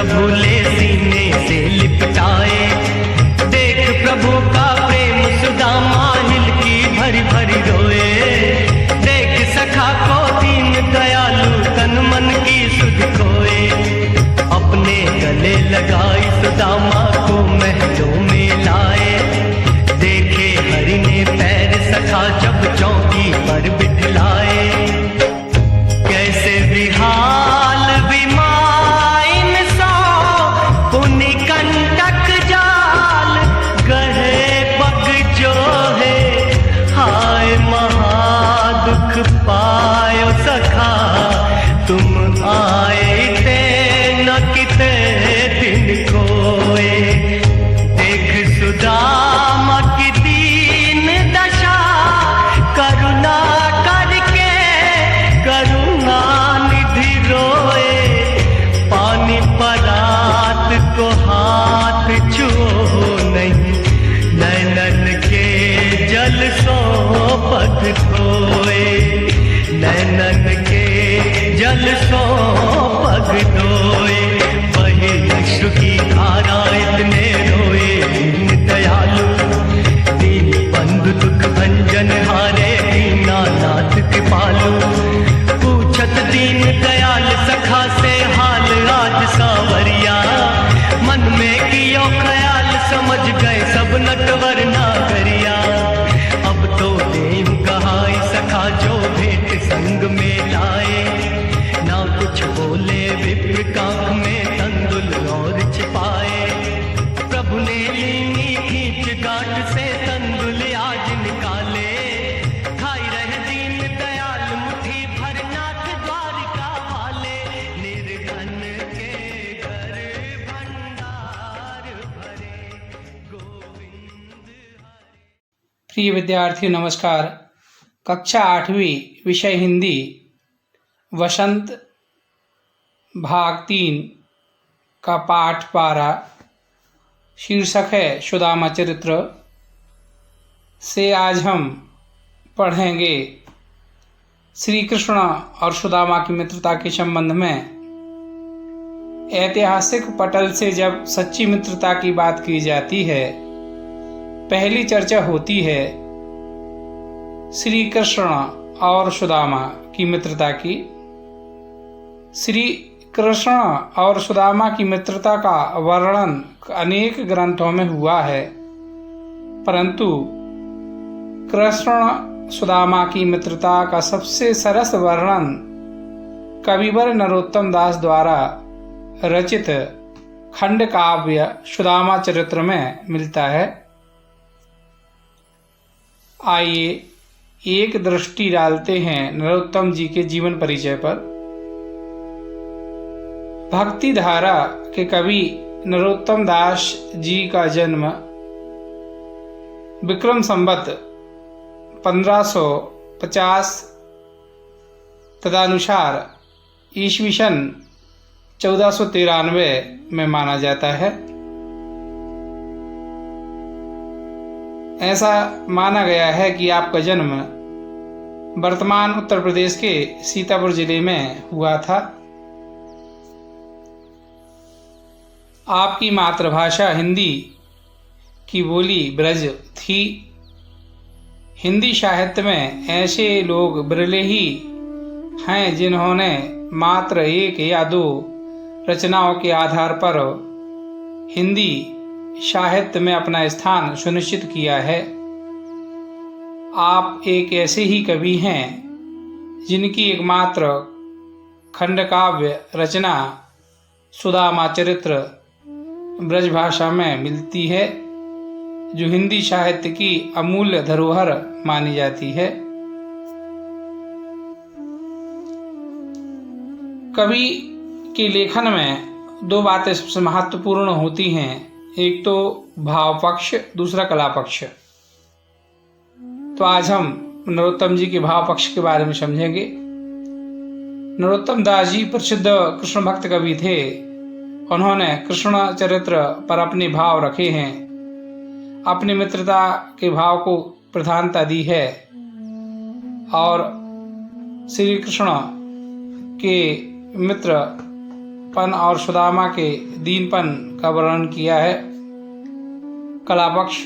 प्रभु ले सीने से लिपटाए। देख प्रभु का प्रेम सुदामा हिलकी भरी भरी रोए। देख सखा को दीन दयालु तन मन की सुध खोए। अपने गले लगाई सुदामा को महलों में लाए। देखे हरि ने पैर सखा जब चौकी पर बिठलाए। कैसे विहाल विमाइन सो पुनि कंटक जाल गहे पग जो है। हाय महादुख पायो सखा तुम आए थे न किते दिन कोए। देख सुदामा की दीन दशा करुणा करके करुणा निधि रोए। पानी परात को हाथ छुओ नहीं नैनन के जल सो पग धोए। नैनन के जल सो पग धोए। वही अश्रु की धारा इतने रोए दीन दयालु। दीन बंधु दुख भंजन हारे दीनानाथ कृपालु। पूछत दीन दयाल सखा से हाल आज सांवरिया। मन में कियो ख्याल समझ गए सब नटवर नागरिया। अब तो देव कहाई सखा जो भेंट संग में लाए। ना कुछ बोले विप्र कांख में तंदुल और छिपाए। प्रभु ने लीनी खींच गांठ से तंदुल आज निकाले। खाई रहे दीन दयाल मुट्ठी भर नाथ द्वारिका वाले। निर्धन के घर भंडार भरे गोविंद हरे। प्रिय विद्यार्थियों नमस्कार। कक्षा 8वीं विषय हिंदी वसंत भाग 3 का पाठ 12 शीर्षक है सुदामा चरित्र से आज हम पढ़ेंगे श्री कृष्ण और सुदामा की मित्रता के संबंध में। ऐतिहासिक पटल से जब सच्ची मित्रता की बात की जाती है पहली चर्चा होती है श्री कृष्ण और सुदामा की मित्रता की। श्री कृष्ण और सुदामा की मित्रता का वर्णन अनेक ग्रंथों में हुआ है, परंतु कृष्ण सुदामा की मित्रता का सबसे सरस वर्णन कविवर नरोत्तम दास द्वारा रचित खंड काव्य सुदामा चरित्र में मिलता है। आइए एक दृष्टि डालते हैं नरोत्तम जी के जीवन परिचय पर। भक्ति धारा के कवि नरोत्तम दास जी का जन्म विक्रम संवत 1550 तदनुसार ईस्वी सन 1493 में माना जाता है। ऐसा माना गया है कि आपका जन्म वर्तमान उत्तर प्रदेश के सीतापुर जिले में हुआ था। आपकी मातृभाषा हिंदी की बोली ब्रज थी। हिंदी साहित्य में ऐसे लोग बिरले ही हैं जिन्होंने मात्र एक या दो रचनाओं के आधार पर हिंदी साहित्य में अपना स्थान सुनिश्चित किया है। आप एक ऐसे ही कवि हैं जिनकी एकमात्र खंडकाव्य रचना सुदामा चरित्र ब्रजभाषा में मिलती है, जो हिंदी साहित्य की अमूल्य धरोहर मानी जाती है। कवि के लेखन में दो बातें सबसे महत्वपूर्ण होती हैं, एक तो भाव पक्ष, दूसरा कला पक्ष। तो आज हम नरोत्तम जी के भाव पक्ष के बारे में समझेंगे। नरोत्तम दास जी प्रसिद्ध कृष्ण भक्त कवि थे। उन्होंने कृष्ण चरित्र पर अपने भाव रखे हैं, अपनी मित्रता के भाव को प्रधानता दी है और श्री कृष्ण के मित्र पन और सुदामा के दीनपन का वर्णन किया है। कलापक्ष,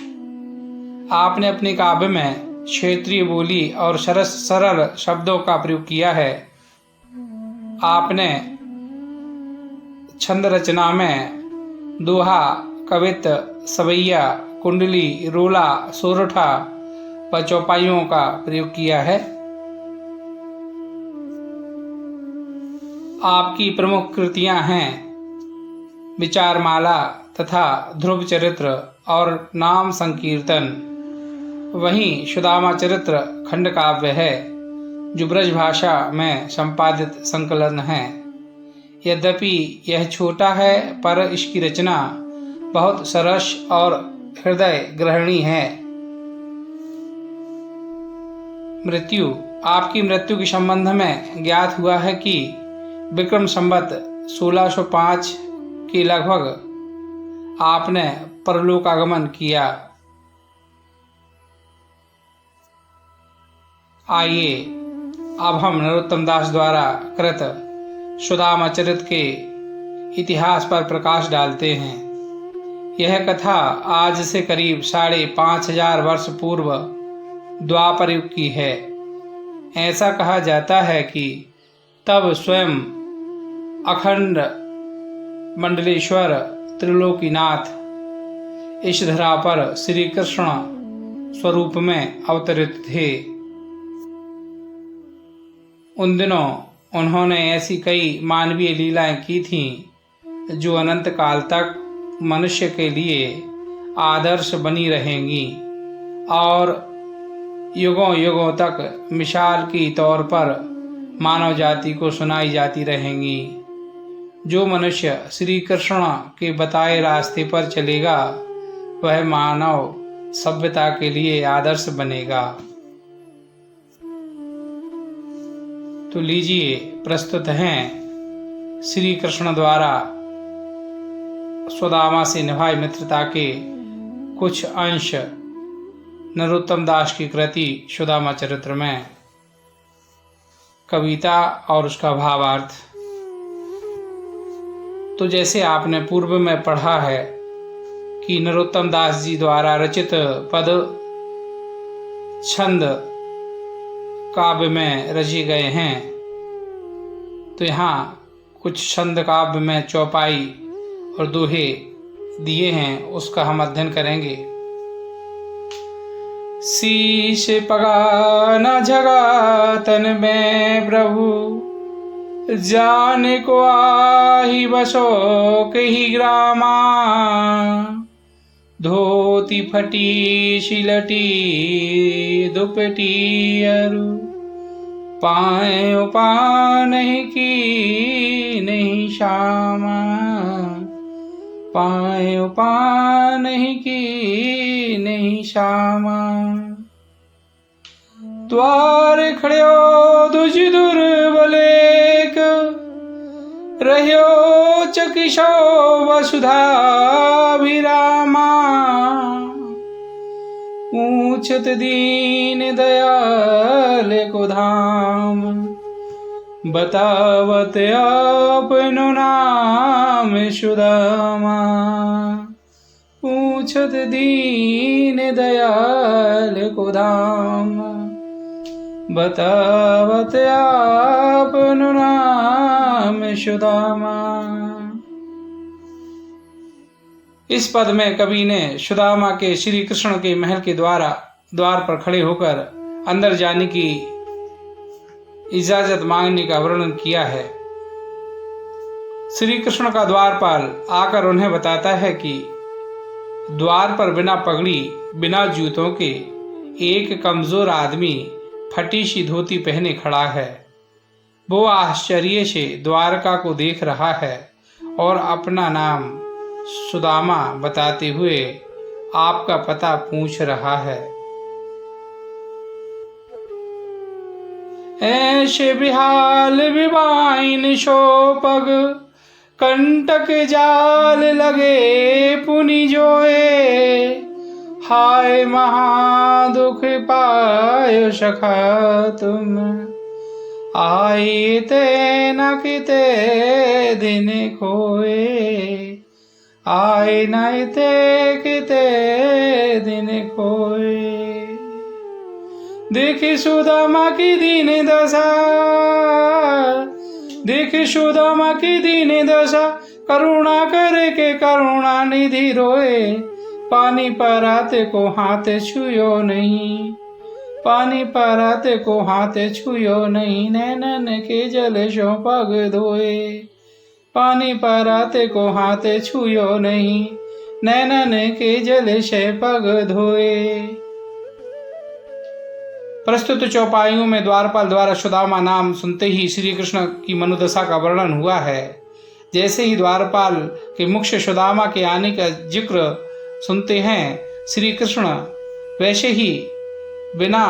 आपने अपने काव्य में क्षेत्रीय बोली और सरल शब्दों का प्रयोग किया है। आपने छंद रचना में दोहा, कवित्त, सवैया, कुंडली, रोला, सोरठा व चौपाइयों का प्रयोग किया है। आपकी प्रमुख कृतियां हैं विचारमाला तथा ध्रुव चरित्र और नाम संकीर्तन। वहीं सुदामा चरित्र खंड काव्य है जो ब्रज भाषा में संपादित संकलन है। यद्यपि यह छोटा है पर इसकी रचना बहुत सरस और हृदय ग्रहणी है। मृत्यु, आपकी मृत्यु के संबंध में ज्ञात हुआ है कि विक्रम संवत 1605 के लगभग आपने परलोकागमन किया। आइए अब हम नरोत्तम दास द्वारा कृत सुदामा चरित के इतिहास पर प्रकाश डालते हैं। यह कथा आज से करीब 5,500 वर्ष पूर्व द्वापर युग की है। ऐसा कहा जाता है कि तब स्वयं अखंड मंडलेश्वर त्रिलोकीनाथ इस धरा पर श्री कृष्ण स्वरूप में अवतरित थे। उन दिनों उन्होंने ऐसी कई मानवीय लीलाएं की थीं जो अनंत काल तक मनुष्य के लिए आदर्श बनी रहेंगी और युगों युगों तक मिसाल की तौर पर मानव जाति को सुनाई जाती रहेंगी। जो मनुष्य श्री कृष्ण के बताए रास्ते पर चलेगा वह मानव सभ्यता के लिए आदर्श बनेगा। तो लीजिए, प्रस्तुत हैं श्री कृष्ण द्वारा सुदामा से निभाई मित्रता के कुछ अंश नरोत्तम दास की कृति सुदामा चरित्र में। कविता और उसका भावार्थ। तो जैसे आपने पूर्व में पढ़ा है कि नरोत्तम दास जी द्वारा रचित पद छंद काव्य में रचे गए हैं, तो यहाँ कुछ छंद काव्य में चौपाई और दोहे दिए हैं, उसका हम अध्ययन करेंगे। शीश पगा न जगा तन में प्रभु, जाने को आही बसो कही ग्रामा। धोती फटी शिलटी दुपटी अरु, पाए उपा नहीं की नहीं श्यामा। पाए उपा नहीं की नहीं श्यामा। द्वार खड़ो दुज दुर्बलेक, रह्यो चकिशो वसुधा विरामा। ऊंचत दीन दयाल को धाम, बतावत अपनो नाम सुदामा। पूछत दीन दयाल को धाम, बतावत अपनो नाम सुदामा। इस पद में कवि ने सुदामा के श्री कृष्ण के महल के द्वार पर खड़े होकर अंदर जाने की इजाजत मांगने का वर्णन किया है। श्री कृष्ण का द्वारपाल आकर उन्हें बताता है कि द्वार पर बिना पगड़ी बिना जूतों के एक कमजोर आदमी फटी सी धोती पहने खड़ा है। वो आश्चर्य से द्वारका को देख रहा है और अपना नाम सुदामा बताते हुए आपका पता पूछ रहा है। ऐसे बिहाल विवाइन शोपग, कंटक जाल लगे पुनि जोए। हाय महा दुख पायो सखा तुम, आई ते न किते दिन खोए, आए न ते किते दिन खोए। देखी सुदामा की दीन दशा, देखी सुदामा की दीन दशा, करुणा करे के करुणा निधि रोए। पानी पराते को हाथ छुयो नहीं, पानी पराते को हाथ छुयो नहीं, नैनन के जल सो पग धोए। पानी पराते को हाथ छुयो नहीं, नैनन के जल से पग धोए। प्रस्तुत चौपाइयों में द्वारपाल द्वारा सुदामा नाम सुनते ही श्री कृष्ण की मनोदशा का वर्णन हुआ है। जैसे ही द्वारपाल के मुख से सुदामा के आने का जिक्र सुनते हैं श्री कृष्ण, वैसे ही बिना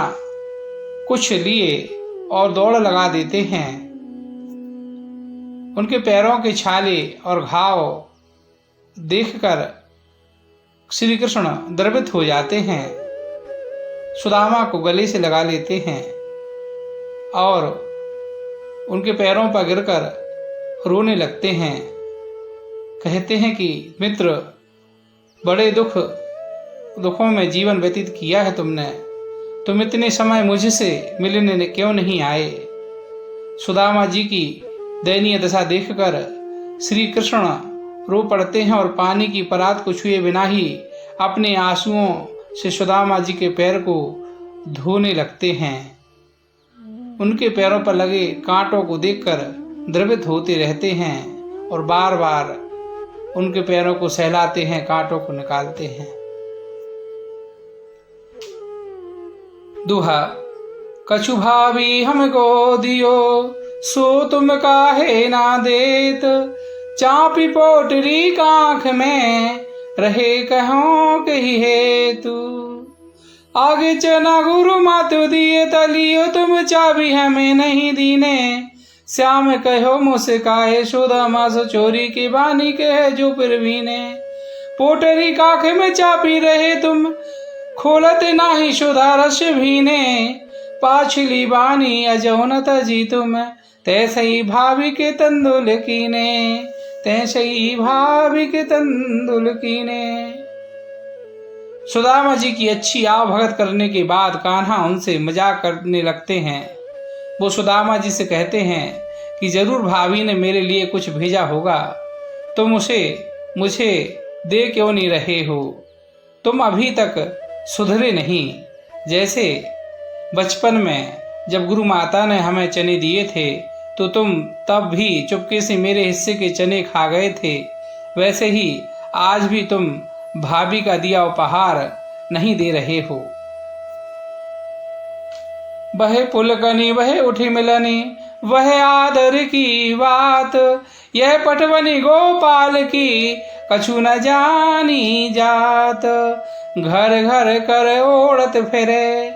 कुछ लिए और दौड़ लगा देते हैं। उनके पैरों के छाले और घाव देखकर श्री कृष्ण द्रवित हो जाते हैं, सुदामा को गले से लगा लेते हैं और उनके पैरों पर गिरकर रोने लगते हैं। कहते हैं कि मित्र, बड़े दुखों में जीवन व्यतीत किया है तुमने, तुम इतने समय मुझसे मिलने क्यों नहीं आए। सुदामा जी की दयनीय दशा देखकर श्री कृष्ण रो पड़ते हैं और पानी की परात को छुए बिना ही अपने आंसुओं से सुदामा जी के पैर को धोने लगते हैं। उनके पैरों पर लगे कांटों को देखकर द्रवित होते रहते हैं और बार बार उनके पैरों को सहलाते हैं, कांटों को निकालते हैं। दुहा। कछु भावी हमको दियो, सो तुम काहे ना देत। चापी पोटरी कांख में, रहे कहो कही हेतु। आगे चना गुरु मातु दिए, तलियो तुम चाबी हमें नहीं दीने। श्याम कहो मुस्काए, सुदामा सो चोरी की बानी कहे जो पिरवीने। पोटरी काख में चापी रहे तुम, खोलत नाही सुधा रस भीने। पाछली बानी अजौनत जी तुम, तैसे ही भाभी के तंदुल कीने, तैसे ही भाभी के तंदुल कीने। सुदामा जी की अच्छी आव भगत करने के बाद कान्हा उनसे मजाक करने लगते हैं। वो सुदामा जी से कहते हैं कि जरूर भाभी ने मेरे लिए कुछ भेजा होगा, तुम मुझे दे क्यों नहीं रहे हो। तुम अभी तक सुधरे नहीं। जैसे बचपन में जब गुरु माता ने हमें चने दिए थे तो तुम तब भी चुपके से मेरे हिस्से के चने खा गए थे, वैसे ही आज भी तुम भाभी का दिया उपहार नहीं दे रहे हो। वह पुलकनी वह उठी मिलनी, वह आदर की बात। यह पटवनी गोपाल की, कछु न जानी जात। घर घर कर ओढ़त फिरे,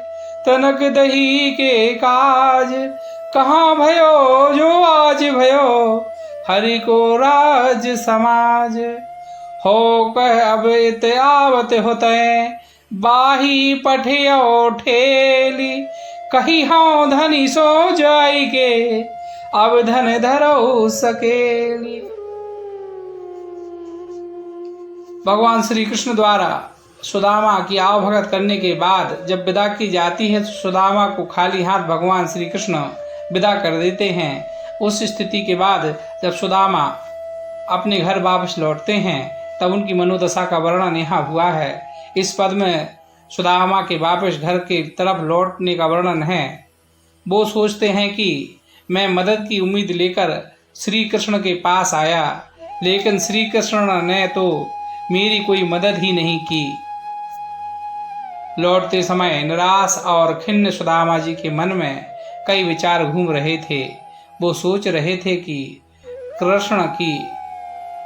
तनक दही के काज। कहाँ भयो जो आज भयो, हरि को राज समाज। हो कह अब इत आवत होते, बाही पठियो ठेली। कही हाँ धनी सो जाई के, अब धन धरो सकेली। भगवान श्री कृष्ण द्वारा सुदामा की आव भगत करने के बाद जब विदा की जाती है तो सुदामा को खाली हाथ भगवान श्री कृष्ण विदा कर देते हैं। उस स्थिति के बाद जब सुदामा अपने घर वापस लौटते हैं तब उनकी मनोदशा का वर्णन यहाँ हुआ है। इस पद में सुदामा के वापस घर के तरफ लौटने का वर्णन है। वो सोचते हैं कि मैं मदद की उम्मीद लेकर श्री कृष्ण के पास आया, लेकिन श्री कृष्ण ने तो मेरी कोई मदद ही नहीं की। लौटते समय निराश और खिन्न सुदामा जी के मन में कई विचार घूम रहे थे। वो सोच रहे थे कि कृष्ण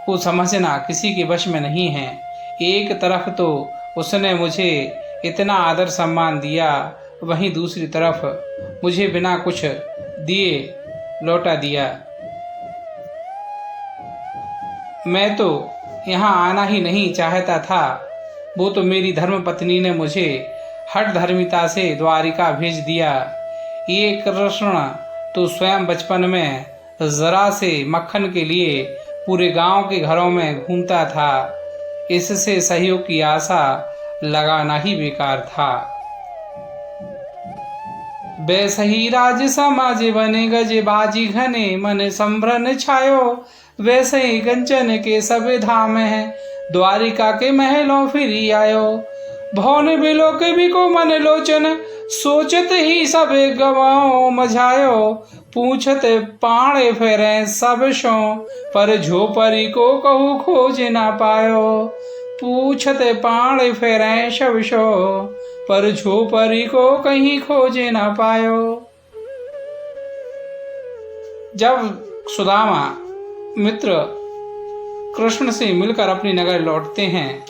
को समझना किसी के वश में नहीं है। एक तरफ तो उसने मुझे इतना आदर सम्मान दिया, वहीं दूसरी तरफ मुझे बिना कुछ दिए लौटा दिया। मैं तो यहाँ आना ही नहीं चाहता था, वो तो मेरी धर्मपत्नी ने मुझे हठ धर्मिता से द्वारिका भेज दिया। ये कृष्ण तो स्वयं बचपन में जरा से मक्खन के लिए पूरे गांव के घरों में घूमता था। इससे सहयोग की आशा लगाना ही बेकार था। वैसही राज समाज बने गज बाजी घने, मन संभ्रन छायो वैसे ही कंचन के सब धाम है, द्वारिका के महलों फिरी आयो। भवन बिलो के भी को मन लोचन, सोचत ही सब गवाओ मझायो। पूछत पाणे फेरे सब शो, पर झोपड़ी को कहू खोज ना पायो। पूछत पाणे फेरे सब शो, पर झोपड़ी को कहीं खोज ना पायो। जब सुदामा मित्र कृष्ण से मिलकर अपनी नगर लौटते हैं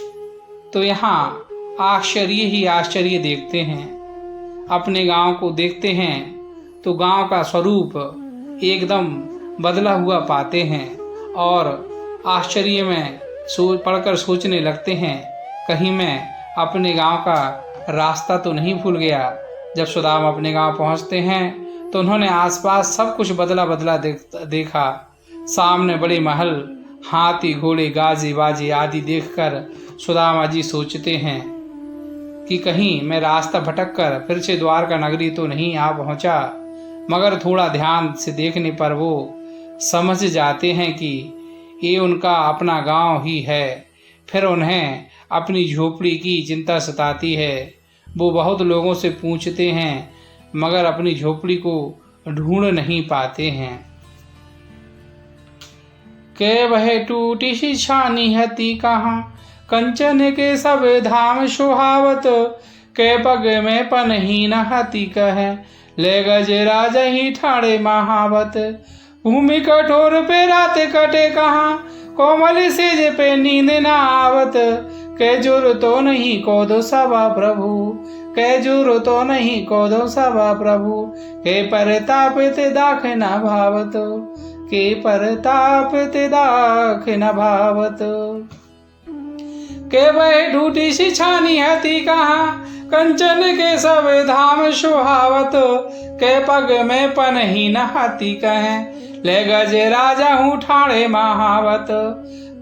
तो यहाँ आश्चर्य ही आश्चर्य देखते हैं। अपने गांव को देखते हैं तो गांव का स्वरूप एकदम बदला हुआ पाते हैं और आश्चर्य में पढ़कर सोचने लगते हैं, कहीं मैं अपने गांव का रास्ता तो नहीं भूल गया। जब सुदामा अपने गांव पहुंचते हैं तो उन्होंने आसपास सब कुछ बदला बदला देखा। सामने बड़े महल, हाथी घोड़े गाजे बाजे आदि देखकर सुदामा जी सोचते हैं कि कहीं मैं रास्ता भटक कर फिर से द्वारका नगरी तो नहीं आ पहुंचा। मगर थोड़ा ध्यान से देखने पर वो समझ जाते हैं कि ये उनका अपना गांव ही है। फिर उन्हें अपनी झोपड़ी की चिंता सताती है। वो बहुत लोगों से पूछते हैं मगर अपनी झोपड़ी को ढूंढ नहीं पाते हैं। के वह टूटी सी छानी हती कहाँ, कंचन के सब धाम सुहावत। के पग में पनही न हती कहे, ले गज राजा ही ठाड़े महावत। भूमि कठोर पे रात कटे कहाँ, कोमल सेज पे नींद न आवत। के जुर तो नहीं को दो सभा प्रभु, के जुर तो नहीं को दो सभा प्रभु। के परताप ते दाख न भावत, के परताप ते दाख न भावत। के वह ढूटी सी छानी हती कहाँ, कंचन के सब धाम सुहावत। के पग में पनही न हती कहे, ले गज राजा हूँ ठाणे महावत।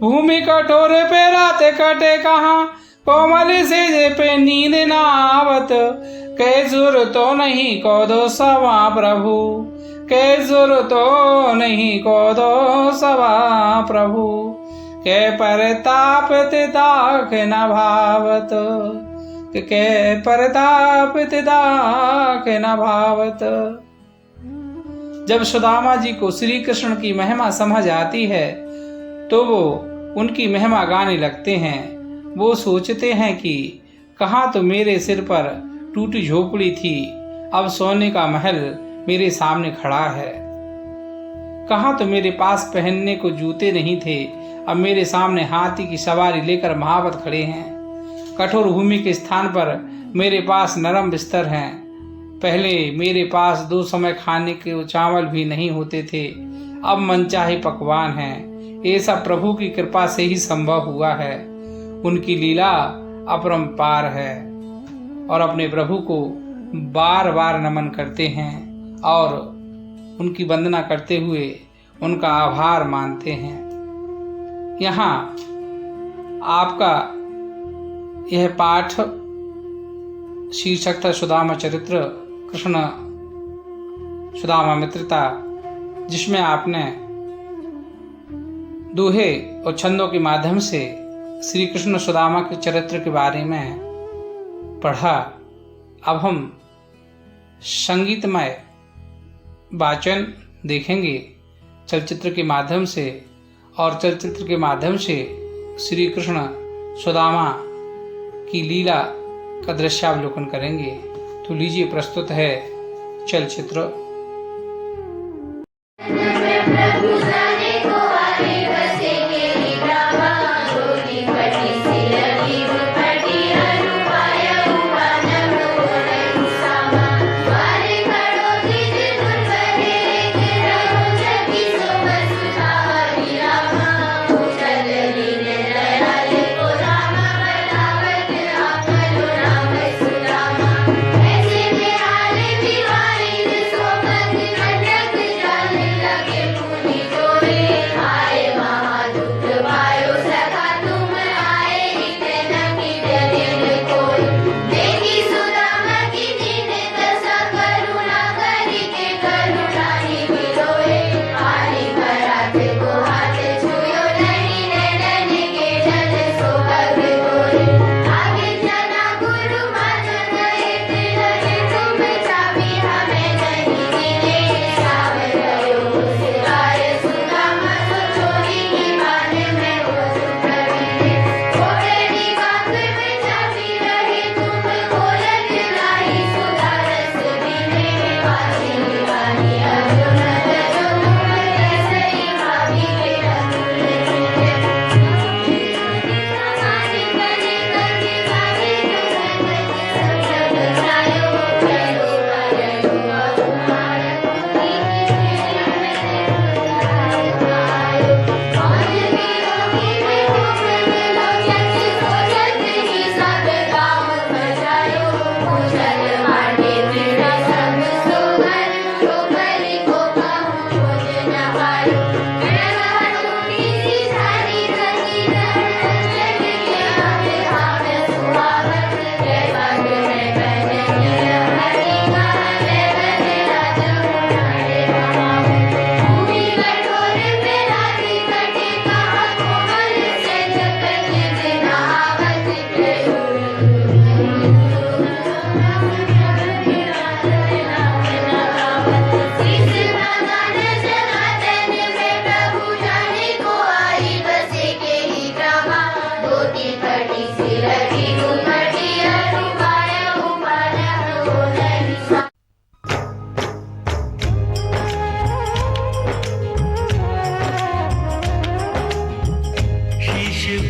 भूमि कठोर पे रात कटे कहाँ, कोमल सेज पे नींद न आवत। के जुर तो नहीं को दो सवा प्रभु, के जुर तो नहीं को दो सवा प्रभु। के परताप ते दाख न भावत, के परताप ते दाख न भावत। जब सुदामा जी को श्री कृष्ण की महिमा समझ आती है तो वो उनकी महिमा गाने लगते हैं। वो सोचते हैं कि कहाँ तो मेरे सिर पर टूटी झोपड़ी थी, अब सोने का महल मेरे सामने खड़ा है। कहाँ तो मेरे पास पहनने को जूते नहीं थे, अब मेरे सामने हाथी की सवारी लेकर महावत खड़े हैं। कठोर भूमि के स्थान पर मेरे पास नरम बिस्तर हैं। पहले मेरे पास 2 समय खाने के चावल भी नहीं होते थे, अब मनचाहे पकवान हैं। ये सब प्रभु की कृपा से ही संभव हुआ है। उनकी लीला अपरंपार है। और अपने प्रभु को बार बार नमन करते हैं और उनकी वंदना करते हुए उनका आभार मानते हैं। यहाँ आपका यह पाठ शीर्षक था सुदामा चरित्र, कृष्ण सुदामा मित्रता, जिसमें आपने दोहे और छंदों के माध्यम से श्री कृष्ण सुदामा के चरित्र के बारे में पढ़ा। अब हम संगीतमय वाचन देखेंगे चलचित्र के माध्यम से, और चलचित्र के माध्यम से श्री कृष्ण सुदामा की लीला का दृश्यावलोकन करेंगे। तो लीजिए, प्रस्तुत है चलचित्र।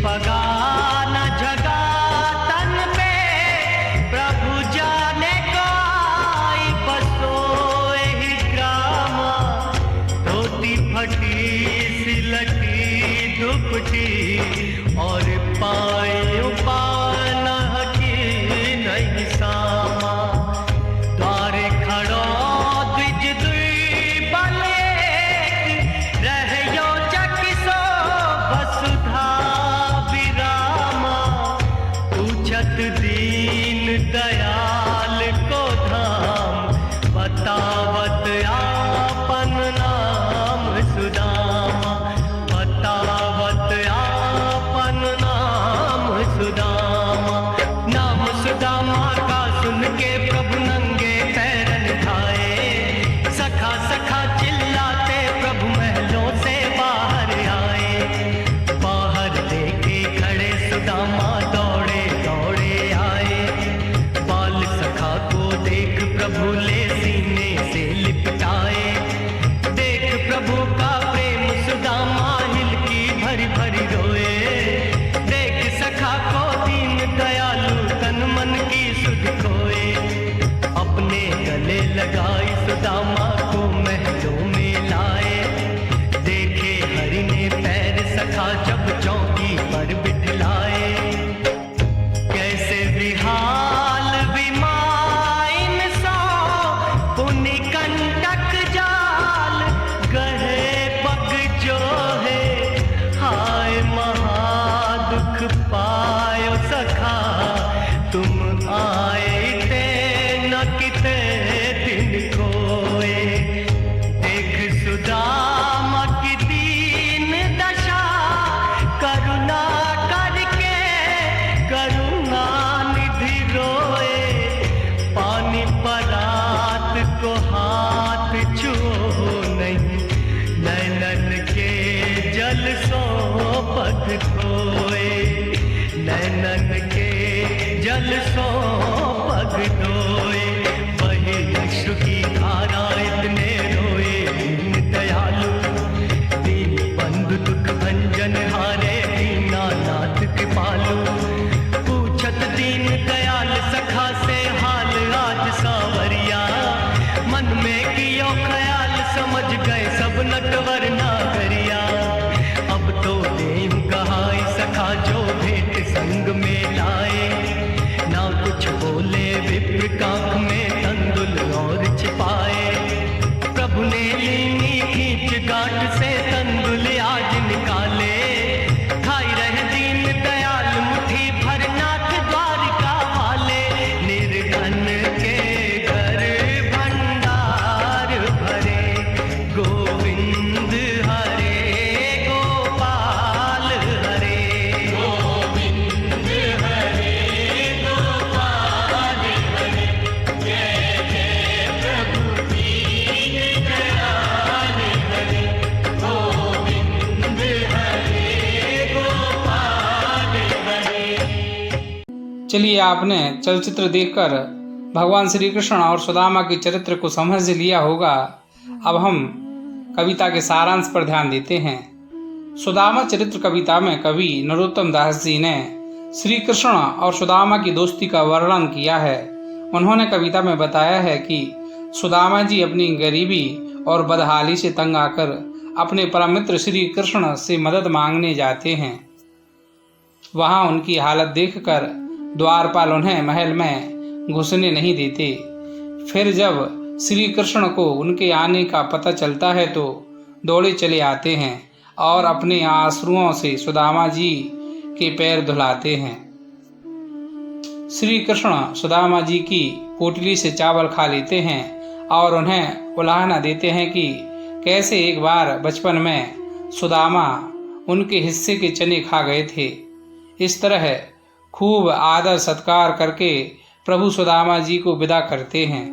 पगा न जगा तन पे, प्रभु जाने कोई बसोए ही ग्रामा। धोती फटी सिलटी दुपटी, और पायो पान की नहीं सामा। द्वारे खड़ो द्विज दुई बले, रहयो चकिसो वसुधा विरामा। पूछत दीन दयाल को धाम, बतावत आपन नाम सुदामा। बतावत आपन नाम सुदामा। नाम सुदामा का सुन के प्रभु नंगे पैरन खाए। सखा सखा चिल्लाते प्रभु महलों से बाहर आए। बाहर देखे खड़े सुदामा दौड़े दौड़े आए। बाल सखा को देख प्रभु ले सीने से लिपटाए। देख प्रभु का प्रेम सुदामा हिलकी भरी भरी रोए। देख सखा को दीन दयालु तन मन की सुध खोए। अपने गले लगाई सुदामा को महलों में लाए। देखे हरि ने पैर सखा जब चौकी पर बिठलाए। कैसे विहाल विमाइन सो, पुनि कंटक जाल गहे पग जो है। हाय महा दुख पायो सखा, तुम आए ते न किते दिन कोए। देख सुदामा की दीन दशा, करुणा करके करुणा निधि रोए। पानी परात को हाथ छुओ नहीं, नैनन के जल सो पग खोए। नैनन के जल सो पग धोए। वही अश्रु की धारा इतने रोए दीन दयालु। दीन बंधु दुख भंजन हारे, दीनानाथ कृपालु। पूछत दीन दयाल सखा से हाल आज सावरिया। मन में कियो ख्याल समझ गए सब नटवर नागरिया। अब तो देव कहाई सखा जो भेंट संग में लाए। ना कुछ बोले विप्र कांख में तंदुल और छिपाए। प्रभु ने लीनी खींच गांठ से तंदुल आज निकाले। खाई रहे दीन दयाल मुट्ठी भर नाथ द्वारिका वाले। निर्धन के घर भंडार भरे, गोविंद हरे गोपाल हरे। गोविंद हरे गोपाल हरे, जय जय प्रभु दीन दयाल हरे। गोविंद हरे गोपाल हरे। चलिए, आपने चलचित्र देखकर भगवान श्री कृष्ण और सुदामा के चरित्र को समझ लिया होगा। अब हम कविता के सारांश पर ध्यान देते हैं। सुदामा चरित्र कविता में कवि नरोत्तम दास जी ने श्री कृष्ण और सुदामा की दोस्ती का वर्णन किया है। उन्होंने कविता में बताया है कि सुदामा जी अपनी गरीबी और बदहाली से तंग आकर अपने परम मित्र श्री कृष्ण से मदद मांगने जाते हैं। वहां उनकी हालत देखकर द्वारपाल उन्हें महल में घुसने नहीं देते। फिर जब श्री कृष्ण को उनके आने का पता चलता है तो दौड़े चले आते हैं और अपने आंसुओं से सुदामा जी के पैर धुलाते हैं। श्री कृष्ण सुदामा जी की पोटली से चावल खा लेते हैं और उन्हें उलाहना देते हैं कि कैसे एक बार बचपन में सुदामा उनके हिस्से के चने खा गए थे। इस तरह खूब आदर सत्कार करके प्रभु सुदामा जी को विदा करते हैं।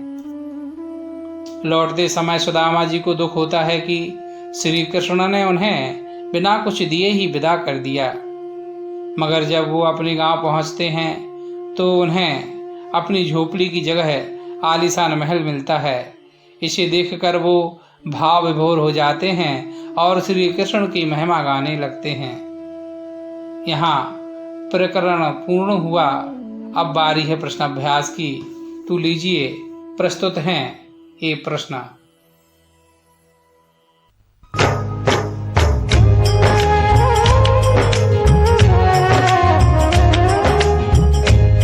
लौटते समय सुदामा जी को दुख होता है कि श्री कृष्ण ने उन्हें बिना कुछ दिए ही विदा कर दिया। मगर जब वो अपने गांव पहुंचते हैं तो उन्हें अपनी झोपड़ी की जगह आलीशान महल मिलता है। इसे देखकर वो भाव विभोर हो जाते हैं और श्री कृष्ण की महिमा गाने लगते हैं। यहाँ प्रकरण पूर्ण हुआ। अब बारी है प्रश्नाभ्यास की। तो लीजिए, प्रस्तुत हैं ये प्रश्न।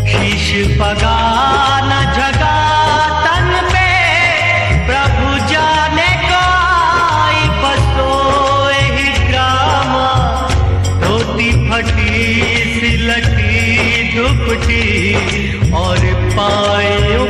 शीश पगा न जगा तन पे, प्रभु जाने कोई बसोए ही ड्रामा। धोती फटी सिलटी दुपटी और पायों